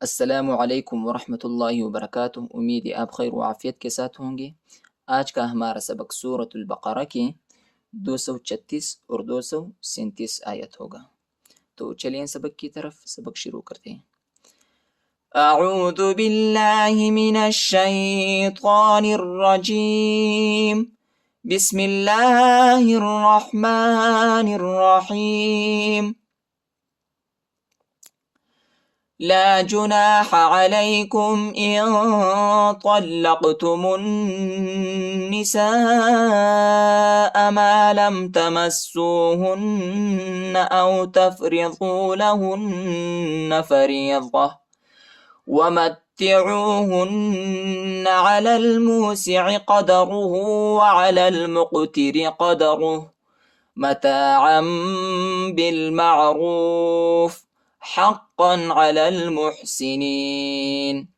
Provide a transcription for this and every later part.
अस्सलामु अलैकुम वरहमतुल्लाहि वबरकातुह। उम्मीद है आप खैर व आफियत के साथ होंगे। आज का हमारा सबक सूरतुल बकरा की 236 और 237 आयत होगा। तो चलिए सबक की तरफ सबक शुरू करते हैं। अऊज़ु बिल्लाहि मिनश शैतानिर रजीम। बिस्मिल्लाहिर रहमानिर रहीम। لا جناح عليكم إن طلقتم النساء ما لم تمسوهن أو تفرضوا لهن فريضة ومتعوهن على الموسع قدره وعلى المقتر قدره متاعا بالمعروف حقا على المحسنين.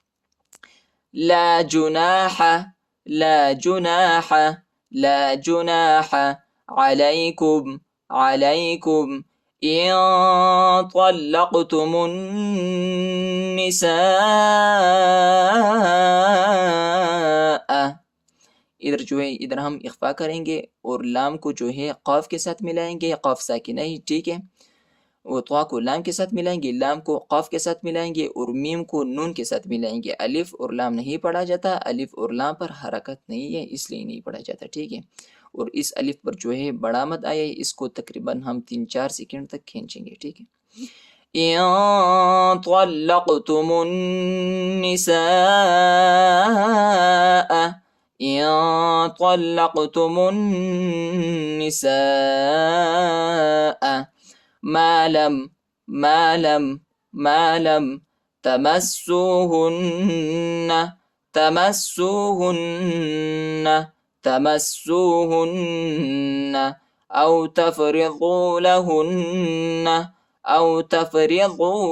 لا جناح لا جناح لا جناح عليكم إن طلقتم النساء। इधर जो है इधर हम इख्फा करेंगे और लाम को जो है क़ाफ के साथ मिलाएंगे, क़ाफ साकिना ही, ठीक है। और त्वा को लाम के साथ मिलाएंगे, लाम को क़ाफ के साथ मिलाएंगे और मीम को नून के साथ मिलाएंगे। अलिफ और लाम नहीं पढ़ा जाता, अलिफ और लाम पर हरकत नहीं है इसलिए नहीं पढ़ा जाता, ठीक है। और इस अलिफ पर जो है बड़ा मद आया है, इसको तकरीबन हम 3-4 सेकंड तक खींचेंगे, ठीक है। इन तल्लक़तुमुन निसाअ إن طلقتم النساء ما لم تمسوهن أو تفرضوا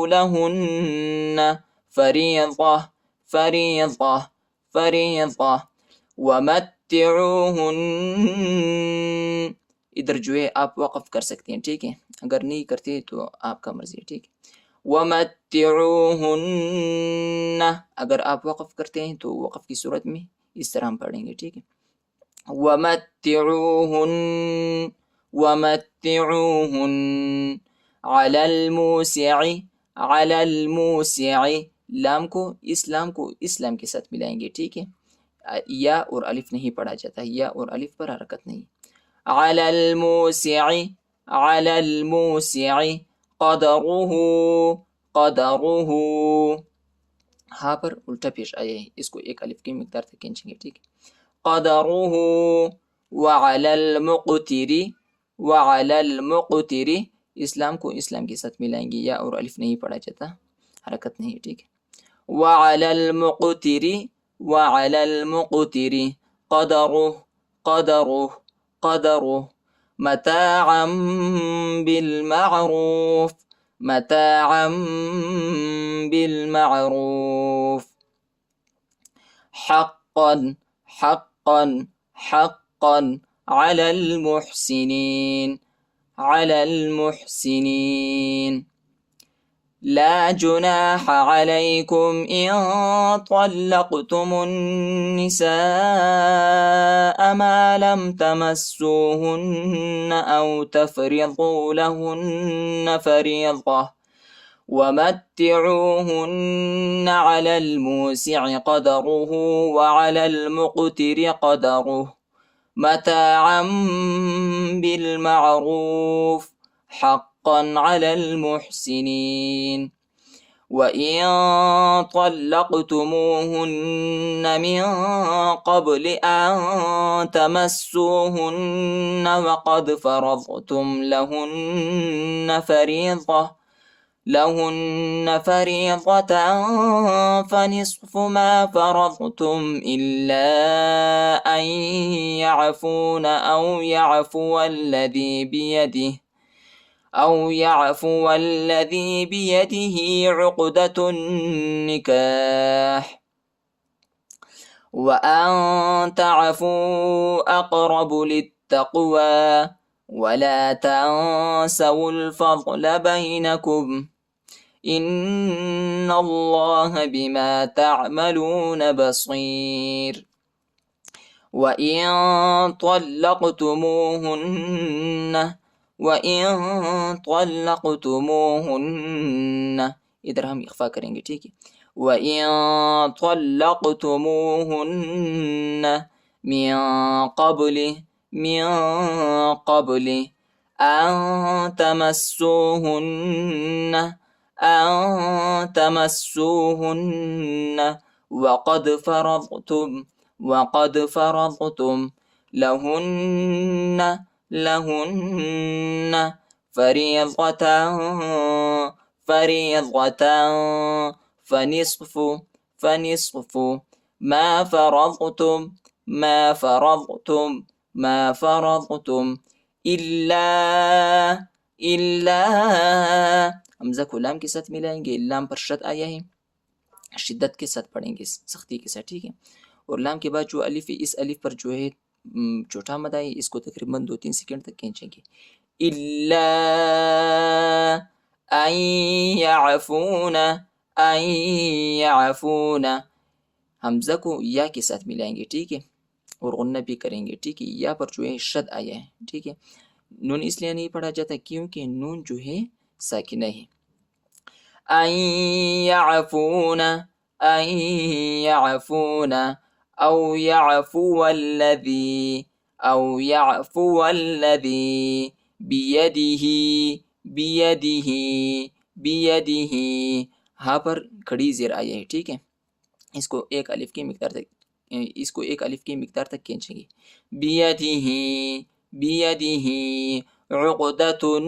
لهن فريضة वमत्तिऊहुन। इधर जो है आप वक़फ़ कर सकते हैं, ठीक है। अगर नहीं करते तो आपका मर्ज़ी है, ठीक है। वमत्तिऊहुन, अगर आप वक़फ़ करते हैं तो वक़फ़ की सूरत में इस तरह हम पढ़ेंगे, ठीक है। वमत्तिऊहुन अलल मूसिअ, लाम को इस्लाम के साथ मिलाएंगे, ठीक है। या और अलिफ नहीं पढ़ा जाता, या और अलिफ पर हरकत नहीं। अलल मूसिअ क़दरुहु, हाँ पर उल्टा पेश आया है, इसको एक अलिफ की मिक़दार तक खींचेंगे, ठीक है। क़दरुहु वअलल मुक़तिरी, इस्लाम को इस्लाम के साथ मिलाएंगे, या और अलिफ नहीं पढ़ा जाता, हरकत नहीं है, ठीक है। वअलल मुक़तिरी क़दरुह मताअन बिलमारूफ हक़्क़न अलल मुहसिनीन। لا جناح عليكم إن طلقتم النساء ما لم تمسوهن أو تفرضوا لهن فريضة ومتعوهن على الموسع قدره وعلى المقتر قدره متاعا بالمعروف حقا على المحسنين. وإن طلقتموهن من قبل أن تمسوهن وقد فرضتم لهن فريضة فنصف ما فرضتم إلا أن يعفون أو يعفو الذي بيده عقدة النكاح وأن تعفوا أقرب للتقوى ولا تنسوا الفضل بينكم إن الله بما تعملون بصير. وإن طلقتموهن इधर हम इख्फा करेंगे, ठीक है। وإن طلقتموهن من قبل أن تمسوهن وقد فرضتم لهن فريضة فنصف ما فرضتم إلا हमजा को लाम के साथ मिलाएंगे। लाम पर शद आया है, शिद्दत के साथ पढ़ेंगे, सख्ती के साथ, ठीक है। और लाम के बाद जो अलिफ है, इस अलिफ पर जो है छोटा मद है, इसको तकरीबन 2-3 सेकंड तक खींचेंगे। इल्ला अन याफूना हमजा को या के साथ मिलाएंगे, ठीक है, और गुन्ना भी करेंगे, ठीक है। या पर जो है शद आया है, ठीक है। नून इसलिए नहीं पढ़ा जाता क्योंकि नून जो है साकिना है। अन याफूना औ याफू वल्लज़ी बियदिही हाँ पर खड़ी ज़ेर आया है, ठीक है। इसको एक अलिफ की मिकदार तक खींचेंगे। बियदिही उक़दतुन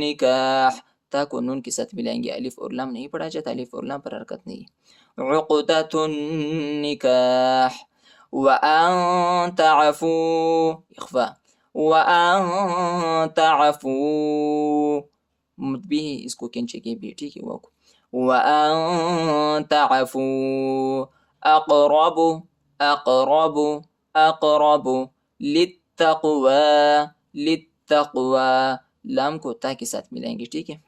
निकाह ता को नून के साथ मिलाएंगे। अलिफ और लाम नहीं पढ़ा जाता, अलिफ और लाम पर हरकत नहीं। उक़दतुन निकाह व अन तअफू इख्फा व अन तअफू भी इसको खींचेंगे भी, ठीक है। व अन तअफू अक़रबु लित्तक़वा लाम को ता के साथ मिलाएंगे, ठीक है,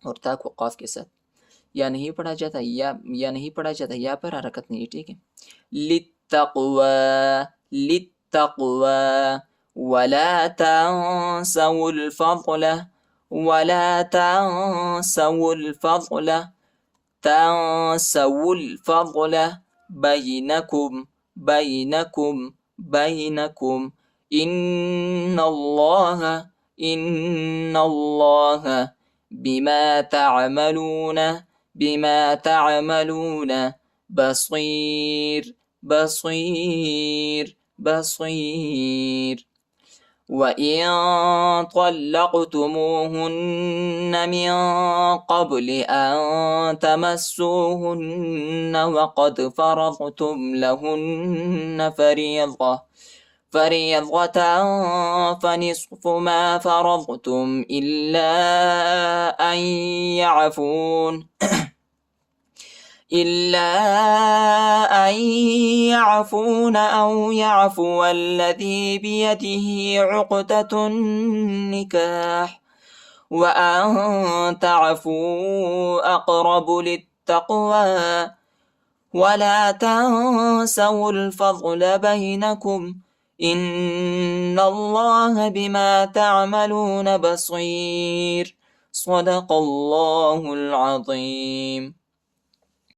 और ता को क़ाफ के साथ। या नहीं पढ़ा जाता, या नहीं पढ़ा जाता, या पर हरकत नहीं है, ठीक है। लित्तक़वा वला तंसवुल फضल बैनकुम إن الله بما تعملون بصير. وإن طلقتموهن من قبل أن تمسوهن وقد فرضتم لهن فريضة فنصف ما فرضتم إلا أن يعفون أو يعفو الذي بيده عقدة النكاح وأن تعفوا أقرب للتقوى ولا تنسوا الفضل بينكم إن الله بما تعملون بصير. صدق الله العظيم.